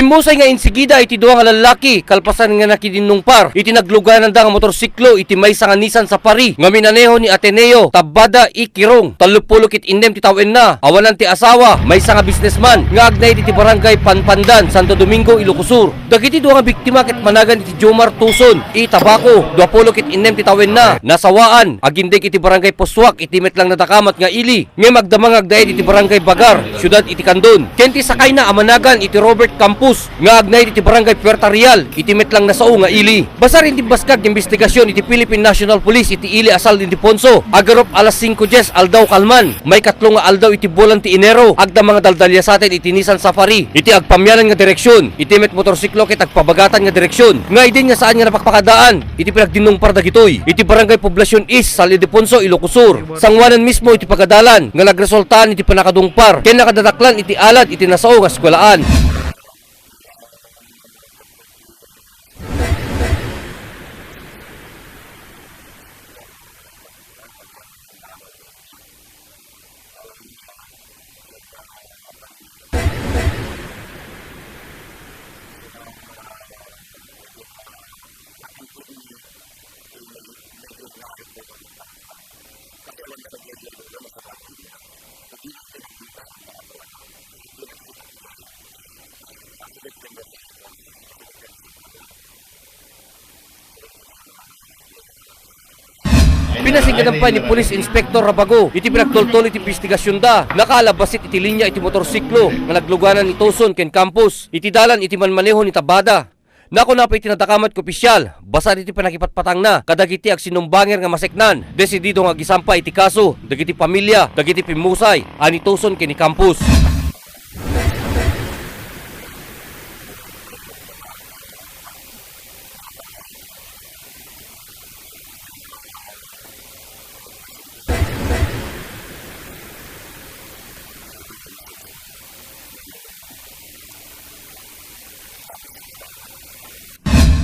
Pimusay nga insigida iti duwa nga lalaki kalpasan nga nakidinungpar iti nagluganan da nga motorsiklo iti maysa nga Nissan Safari nga minaneho ni Ateneo Tabbada Ikirong 36 ti tawen na awanan ti asawa maysa nga businessman nga agnay iti barangay Panpandan Santo Domingo Ilocos Sur. Dagiti duwa nga biktima ket managan iti Jomar Tuson Tabako 26 ti tawen na nasawaan agindeg iti barangay Poswak iti metlang natakamat nga ili nga magdamang agdaet iti barangay Bagar syudad iti Kandon. Kenti sakay na amanagan iti Robert Campus nga agnay iti barangay Puerta Real iti metlang nasao nga ili. Basar iti baskag ng investigasyon iti Philippine National Police iti ili asal iti Ponso agarop alas 5:10 aldaw kalman may katlo nga aldaw iti bulan ti Enero agda mga daldalya sa atin iti Nissan Safari iti agpamyanan nga direksyon iti met motorsiklo ket agpabagatan nga direksyon nga idin nga saan nga napakpakadaan iti pinagdinungpar dagitoy iti barangay Poblacion East Sal Ildefonso Ilocos Sur. Sangwanan mismo iti pagadalan nga nagresultaan iti panakadungpar ken nakadadaklan iti alad iti nasao nga eskwelahan. Pinasinggadan pa ni Police Inspector Rabago iti pinagtultol iti investigasyon da nakalabasit iti linya iti motorsiklo nga nagluganan ni Tuson ken Campus iti dalan iti manmaneho ni Tabbada. Nako na pa iti natakamat ko opisyal basa iti panakipatpatang na kadagiti ag sinumbanger nga maseknan desidido nga gisampa iti kaso dagiti pamilya dagiti pimusay ani Tuson ken ni Campus.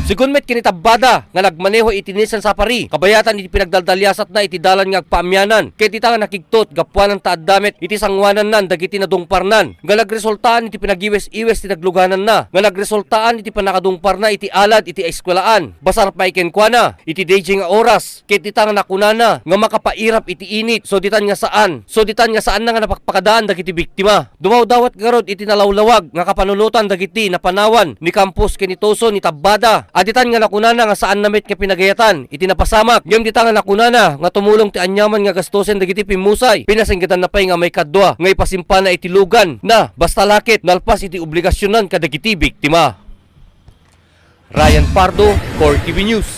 Sigun met kini Tabbada nga nagmaneho iti Nissan Safari kabayatan iti pinagdaldalyasat na iti dalan nga agpaamyanan ket iti nga nakigtot gapwanan ta addamet iti sangwanan nan dagiti nadungparnan nga nagresultaan iti pinagiwes-iwes ti nagluganan na nga nagresultaan iti panakadungpar na iti alad iti eskwelahan basar paikenkwana iti DJ nga oras ket iti nga nakunana nga makapairap iti init so ditan nga saan na nga napakpakadaan dagiti biktima. Dumaw-dawat garod iti nalawlawag nga kapanunutan dagiti napanawan ni Campus ken ni Tuson ni Tabbada. Aditan nga nakunana nga saan namit nga pinagayatan iti napasamak ngem ditan nga nakunana nga tumulong ti anyaman nga gastusen dagiti pimusay pinasinggatan na pay nga may kadwa nga ipasimpa na iti lugan na basta lakit nalpas iti obligasyonan kadagiti biktima. Ryan Pardo, Core TV News.